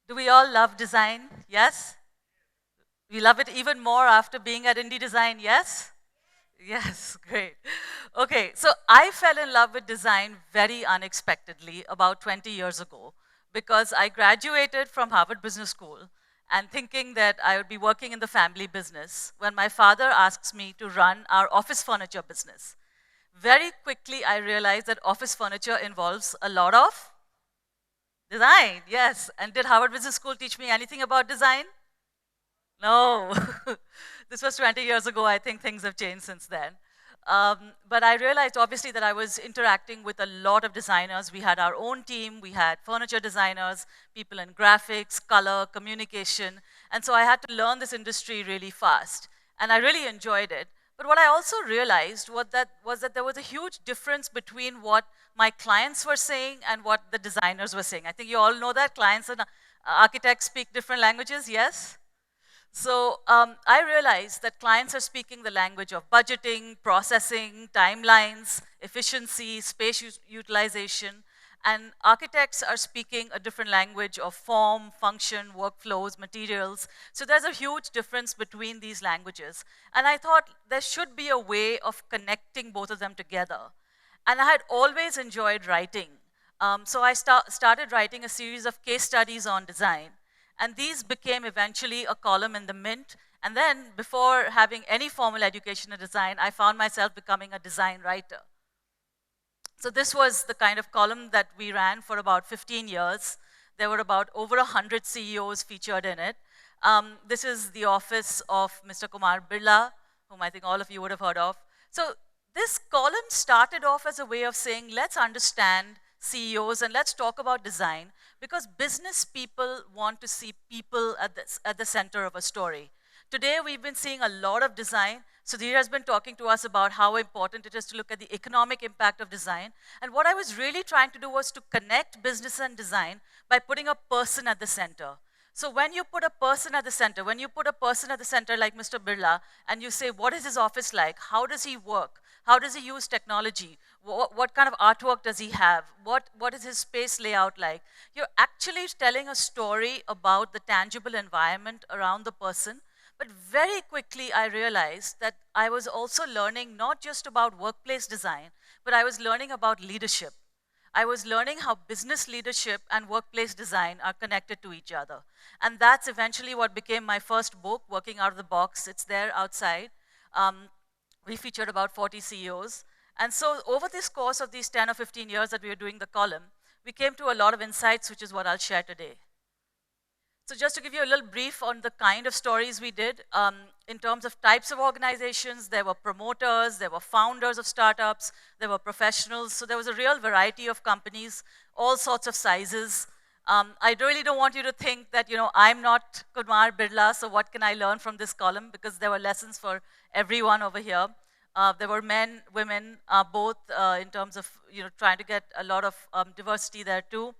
Do we all love design? Yes? We love it even more after being at Indie Design, yes? Yes, great. Okay, so I fell in love with design very unexpectedly about 20 years ago because I graduated from Harvard Business School and thinking that I would be working in the family business when my father asks me to run our office furniture business. Very quickly, I realized that office furniture involves a lot of design, yes. And did Harvard Business School teach me anything about design? No. This was 20 years ago. I think things have changed since then. But I realized, obviously, that I was interacting with a lot of designers. We had our own team. We had furniture designers, people in graphics, color, communication. And so I had to learn this industry really fast. And I really enjoyed it. But what I also realized was that there was a huge difference between what my clients were saying and what the designers were saying. I think you all know that clients and architects speak different languages, yes? So I realized that clients are speaking the language of budgeting, processing, timelines, efficiency, space utilization, and architects are speaking a different language of form, function, workflows, materials. So there's a huge difference between these languages. And I thought there should be a way of connecting both of them together. And I had always enjoyed writing. So I started writing a series of case studies on design. And these became eventually a column in the Mint. And then, before having any formal education in design, I found myself becoming a design writer. So this was the kind of column that we ran for about 15 years. There were about over 100 CEOs featured in it. This is the office of Mr. Kumar Birla, whom I think all of you would have heard of. So this column started off as a way of saying, let's understand CEOs and let's talk about design, because business people want to see people at the center of a story. Today, we've been seeing a lot of design. Sudhir has been talking to us about how important it is to look at the economic impact of design. And what I was really trying to do was to connect business and design by putting a person at the center. So when you put a person at the center, like Mr. Birla, and you say, what is his office like? How does he work? How does he use technology? What kind of artwork does he have? What is his space layout like? You're actually telling a story about the tangible environment around the person. But very quickly, I realized that I was also learning not just about workplace design, but I was learning about leadership. I was learning how business leadership and workplace design are connected to each other. And that's eventually what became my first book, Working Out of the Box. It's there outside. We featured about 40 CEOs. And so over this course of these 10 or 15 years that we were doing the column, we came to a lot of insights, which is what I'll share today. So just to give you a little brief on the kind of stories we did, in terms of types of organizations, there were promoters, there were founders of startups, there were professionals. So there was a real variety of companies, all sorts of sizes. I really don't want you to think that, I'm not Kumar Birla, so what can I learn from this column? Because there were lessons for everyone over here. There were men, women, both in terms of, trying to get a lot of diversity there too.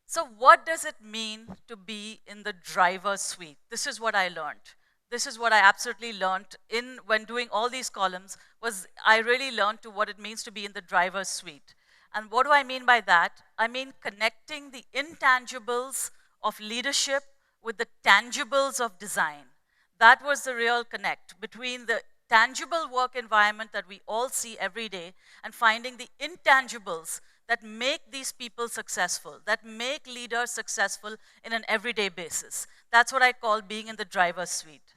So what does it mean to be in the driver's seat? This is what I learned. This is what I absolutely learned when doing all these columns, was I really learned to what it means to be in the driver's seat. And what do I mean by that? I mean connecting the intangibles of leadership with the tangibles of design. That was the real connect between the tangible work environment that we all see every day and finding the intangibles that make these people successful, that make leaders successful in an everyday basis. That's what I call being in the driver's seat.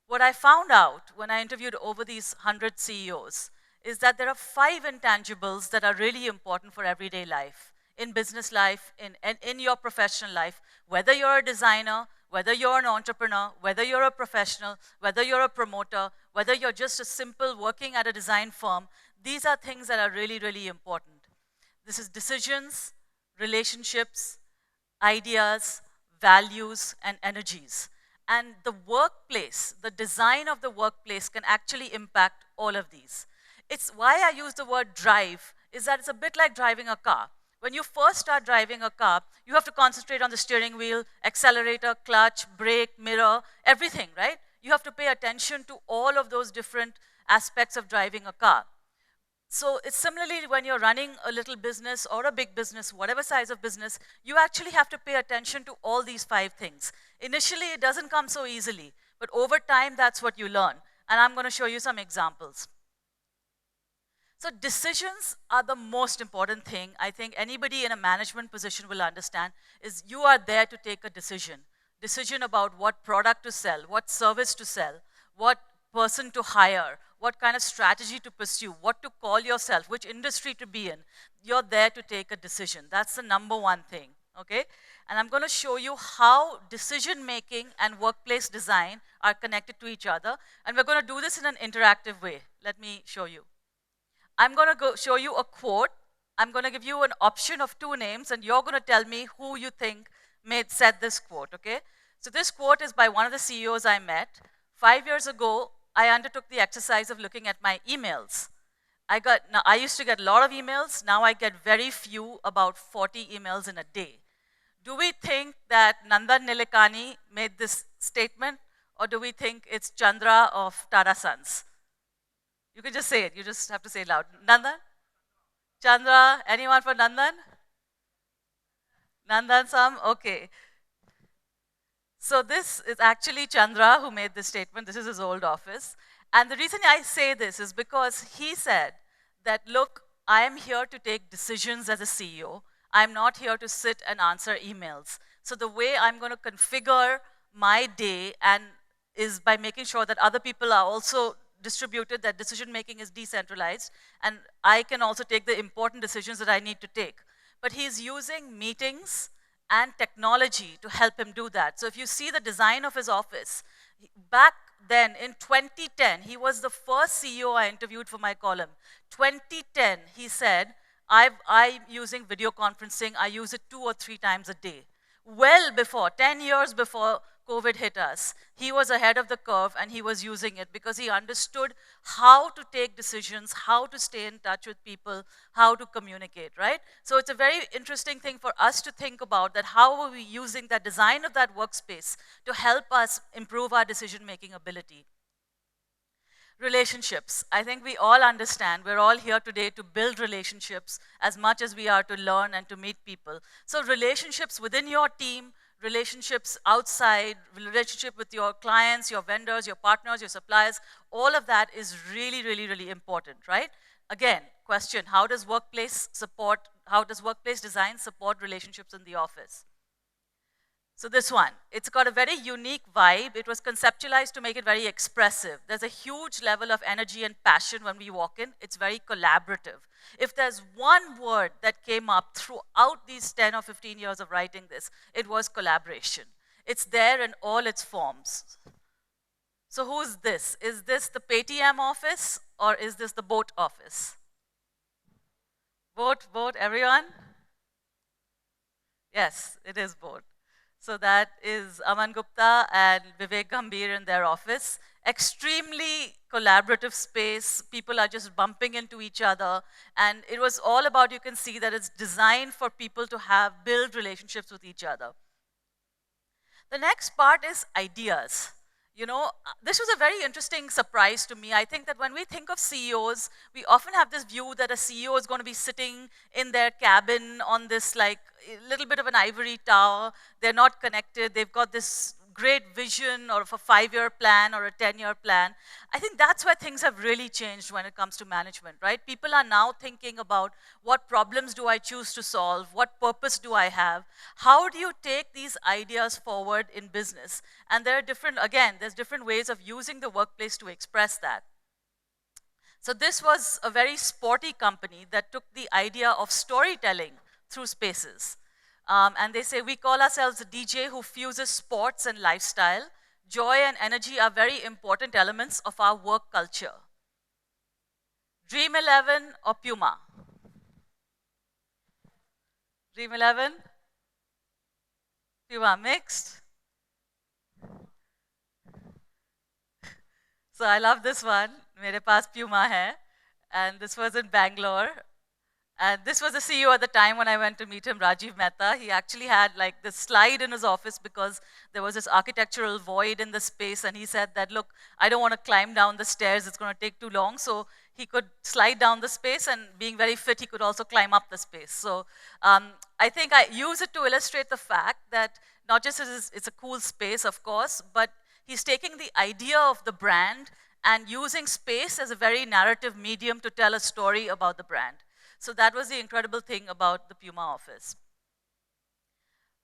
What I found out when I interviewed over these 100 CEOs is that there are 5 intangibles that are really important for everyday life, in business life, in your professional life, whether you're a designer, whether you're an entrepreneur, whether you're a professional, whether you're a promoter, whether you're just a simple working at a design firm, these are things that are really, really important. This is decisions, relationships, ideas, values, and energies. And the workplace, the design of the workplace can actually impact all of these. It's why I use the word drive, is that it's a bit like driving a car. When you first start driving a car, you have to concentrate on the steering wheel, accelerator, clutch, brake, mirror, everything, right? You have to pay attention to all of those different aspects of driving a car. So it's similarly when you're running a little business or a big business, whatever size of business, you actually have to pay attention to all these 5 things. Initially, it doesn't come so easily, but over time, that's what you learn. And I'm going to show you some examples. So decisions are the most important thing. I think anybody in a management position will understand is you are there to take a decision. Decision about what product to sell, what service to sell, what person to hire, what kind of strategy to pursue, what to call yourself, which industry to be in. You're there to take a decision. That's the number one thing, okay? And I'm going to show you how decision making and workplace design are connected to each other. And we're going to do this in an interactive way. Let me show you. I'm going to show you a quote. I'm going to give you an option of 2 names, and you're going to tell me who you think said this quote, okay? So this quote is by one of the CEOs I met. 5 years ago, I undertook the exercise of looking at my emails. I used to get a lot of emails. Now I get very few, about 40 emails in a day. Do we think that Nandan Nilekani made this statement, or do we think it's Chandra of Tata Sons? You can just say it. You just have to say it loud. Nandan? Chandra? Anyone for Nandan? Nandan Sam? Okay. So this is actually Chandra who made this statement. This is his old office. And the reason I say this is because he said that, look, I am here to take decisions as a CEO. I'm not here to sit and answer emails. So the way I'm going to configure my day is by making sure that other people are also distributed, that decision making is decentralized, and I can also take the important decisions that I need to take. But he's using meetings and technology to help him do that. So if you see the design of his office, back then in 2010, he was the first CEO I interviewed for my column. 2010, he said, I'm using video conferencing, I use it 2 or 3 times a day. Well before, 10 years before COVID hit us, he was ahead of the curve and he was using it because he understood how to take decisions, how to stay in touch with people, how to communicate, right? So it's a very interesting thing for us to think about, that how are we using that design of that workspace to help us improve our decision-making ability. Relationships. I think we all understand we're all here today to build relationships as much as we are to learn and to meet people. So relationships within your team, relationships outside, relationship with your clients, your vendors, your partners, your suppliers, all of that is really, really, really important, right? Again, question, how does workplace design support relationships in the office? So this one, it's got a very unique vibe. It was conceptualized to make it very expressive. There's a huge level of energy and passion when we walk in. It's very collaborative. If there's one word that came up throughout these 10 or 15 years of writing this, it was collaboration. It's there in all its forms. So who's this? Is this the Paytm office or is this the boat office? Vote, everyone? Yes, it is boat. So that is Aman Gupta and Vivek Gambhir in their office. Extremely collaborative space. People are just bumping into each other. And it was all about, you can see that it's designed for people to build relationships with each other. The next part is ideas. You know, this was a very interesting surprise to me. I think that when we think of CEOs, we often have this view that a CEO is going to be sitting in their cabin on this like little bit of an ivory tower. They're not connected. They've got this great vision or of a 5-year plan or a 10-year plan. I think that's where things have really changed when it comes to management, right? People are now thinking about what problems do I choose to solve? What purpose do I have? How do you take these ideas forward in business? And there are there's different ways of using the workplace to express that. So this was a very sporty company that took the idea of storytelling through spaces. And they say, we call ourselves a DJ who fuses sports and lifestyle. Joy and energy are very important elements of our work culture. Dream 11 or Puma? Dream 11? Puma mixed? So I love this one. Mere paas Puma hai. And this was in Bangalore. And this was the CEO at the time when I went to meet him, Rajiv Mehta. He actually had like this slide in his office because there was this architectural void in the space. And he said that, look, I don't want to climb down the stairs. It's going to take too long. So he could slide down the space, and being very fit, he could also climb up the space. So I think I use it to illustrate the fact that not just it's a cool space, of course, but he's taking the idea of the brand and using space as a very narrative medium to tell a story about the brand. So that was the incredible thing about the Puma office.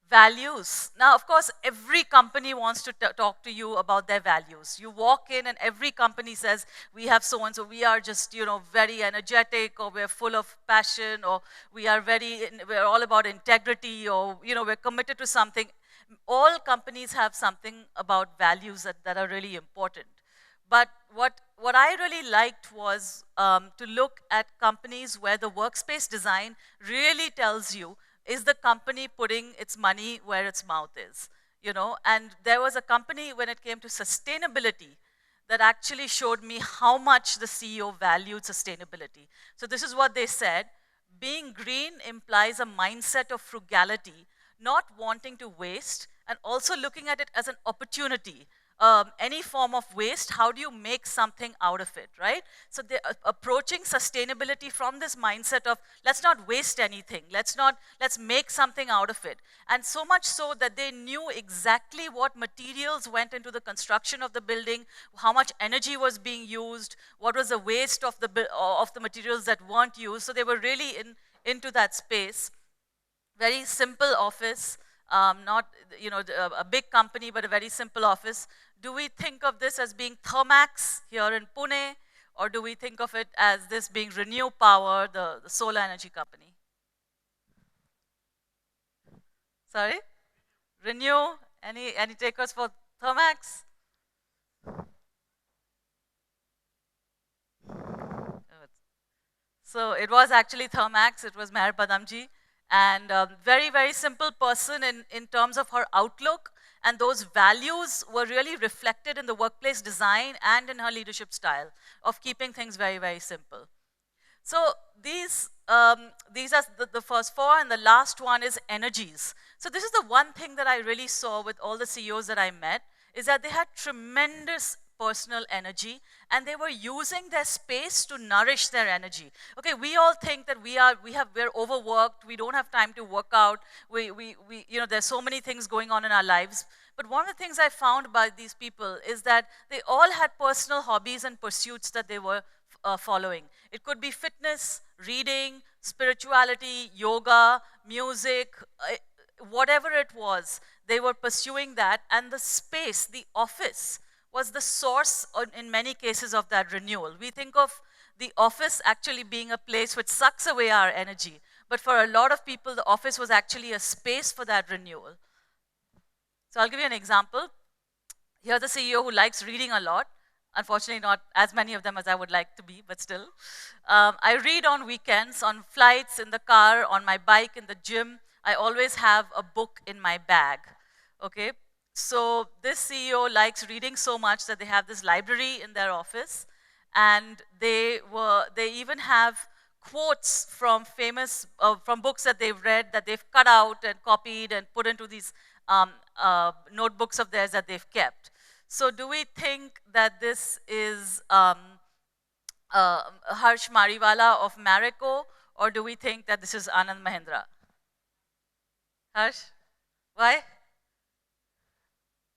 Values. Now, of course, every company wants to talk to you about their values. You walk in and every company says, we have so-and-so, we are just, very energetic, or we're full of passion, or we're all about integrity, or, we're committed to something. All companies have something about values that are really important. But what I really liked was to look at companies where the workspace design really tells you, is the company putting its money where its mouth is? And there was a company when it came to sustainability that actually showed me how much the CEO valued sustainability. So this is what they said: being green implies a mindset of frugality, not wanting to waste, and also looking at it as an opportunity. Any form of waste, how do you make something out of it, right? So they're approaching sustainability from this mindset of, let's not waste anything, let's make something out of it. And so much so that they knew exactly what materials went into the construction of the building, how much energy was being used, what was the waste of the materials that weren't used. So they were really into that space. Very simple office, not a big company, but a very simple office. Do we think of this as being Thermax here in Pune, or do we think of it as this being Renew Power, the solar energy company? Sorry? Renew? Any takers for Thermax? So it was actually Thermax, it was Meher Padamji. And very, very simple person in terms of her outlook. And those values were really reflected in the workplace design and in her leadership style of keeping things very, very simple. So these are the first four, and the last one is energies. So this is the one thing that I really saw with all the CEOs that I met, is that they had tremendous personal energy, and they were using their space to nourish their energy. Okay, we all think that we're overworked, we don't have time to work out, there's so many things going on in our lives. But one of the things I found about these people is that they all had personal hobbies and pursuits that they were following. It could be fitness, reading, spirituality, yoga, music, whatever it was, they were pursuing that, and the space, the office, was the source in many cases of that renewal. We think of the office actually being a place which sucks away our energy, but for a lot of people, the office was actually a space for that renewal. So I'll give you an example. Here's a CEO who likes reading a lot. Unfortunately, not as many of them as I would like to be, but still. I read on weekends, on flights, in the car, on my bike, in the gym. I always have a book in my bag, okay? So this CEO likes reading so much that they have this library in their office, and they even have quotes from from books that they've read that they've cut out and copied and put into these notebooks of theirs that they've kept. So do we think that this is Harsh Mariwala of Marico, or do we think that this is Anand Mahindra? Harsh? Why?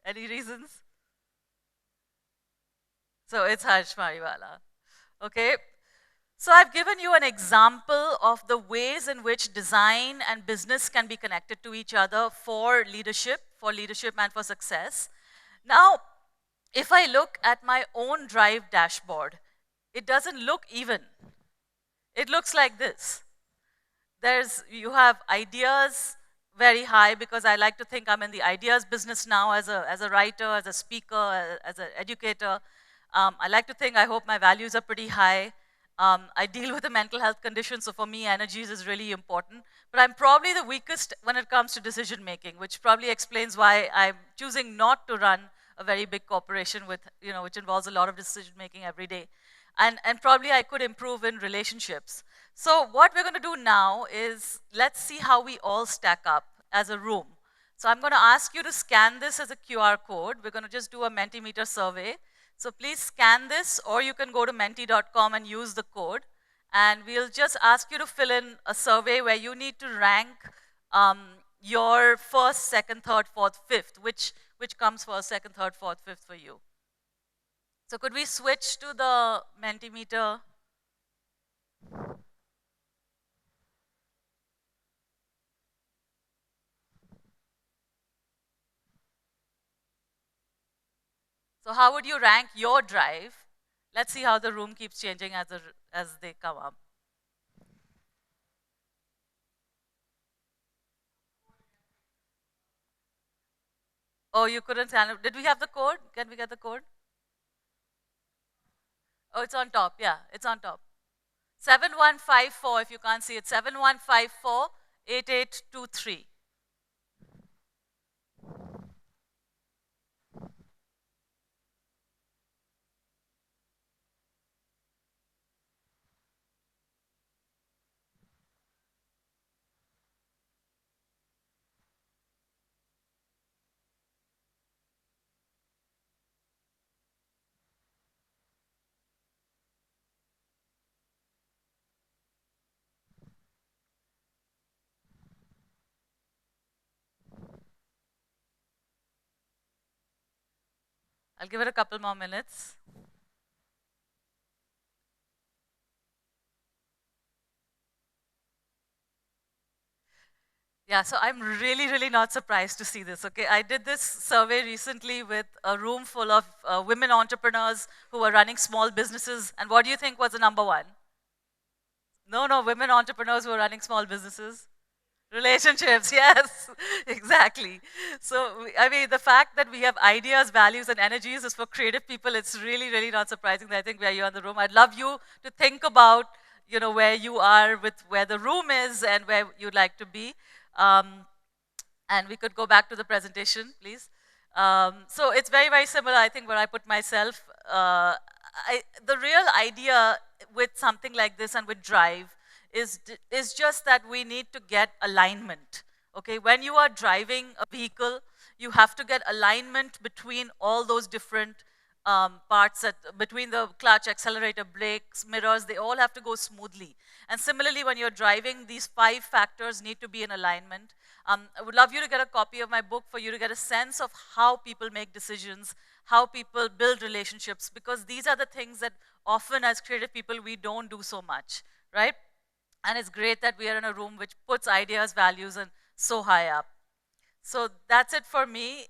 Any reasons? So it's Harsh Mariwala. Okay. So I've given you an example of the ways in which design and business can be connected to each other for leadership and for success. Now, if I look at my own Drive dashboard, it doesn't look even. It looks like this. You have ideas very high, because I like to think I'm in the ideas business now as a writer, as a speaker, as an educator. I like to think, I hope my values are pretty high. I deal with a mental health condition, so for me, energies is really important. But I'm probably the weakest when it comes to decision making, which probably explains why I'm choosing not to run a very big corporation which involves a lot of decision making every day. And probably I could improve in relationships. So what we're going to do now is let's see how we all stack up as a room. So I'm going to ask you to scan this as a QR code. We're going to just do a Mentimeter survey. So please scan this, or you can go to menti.com and use the code. And we'll just ask you to fill in a survey where you need to rank your first, second, third, fourth, fifth, which comes first, second, third, fourth, fifth for you. So could we switch to the Mentimeter? So how would you rank your drive? Let's see how the room keeps changing as they come up. Oh, you couldn't stand it. Did we have the code? Can we get the code? Oh, it's on top. Yeah, it's on top. 7154, if you can't see it, 7154 8823. I'll give it a couple more minutes. Yeah, so I'm really, really not surprised to see this, okay? I did this survey recently with a room full of women entrepreneurs who were running small businesses, and what do you think was the number one? No, women entrepreneurs who are running small businesses. Relationships, yes, exactly. So, I mean, the fact that we have ideas, values, and energies is for creative people. It's really, really not surprising that I think where you're in the room. I'd love you to think about, where you are with where the room is and where you'd like to be. And we could go back to the presentation, please. So it's very, very similar, I think, where I put myself. The real idea with something like this and with Drive is just that we need to get alignment. Okay, when you are driving a vehicle, you have to get alignment between all those different parts, between the clutch, accelerator, brakes, mirrors, they all have to go smoothly. And similarly, when you're driving, these 5 factors need to be in alignment. I would love you to get a copy of my book for you to get a sense of how people make decisions, how people build relationships, because these are the things that often as creative people we don't do so much, right? And it's great that we are in a room which puts ideas, values, and so high up. So that's it for me.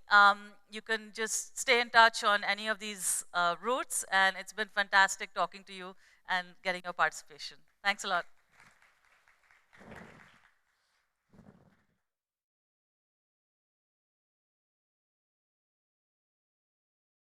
You can just stay in touch on any of these routes, and it's been fantastic talking to you and getting your participation. Thanks a lot.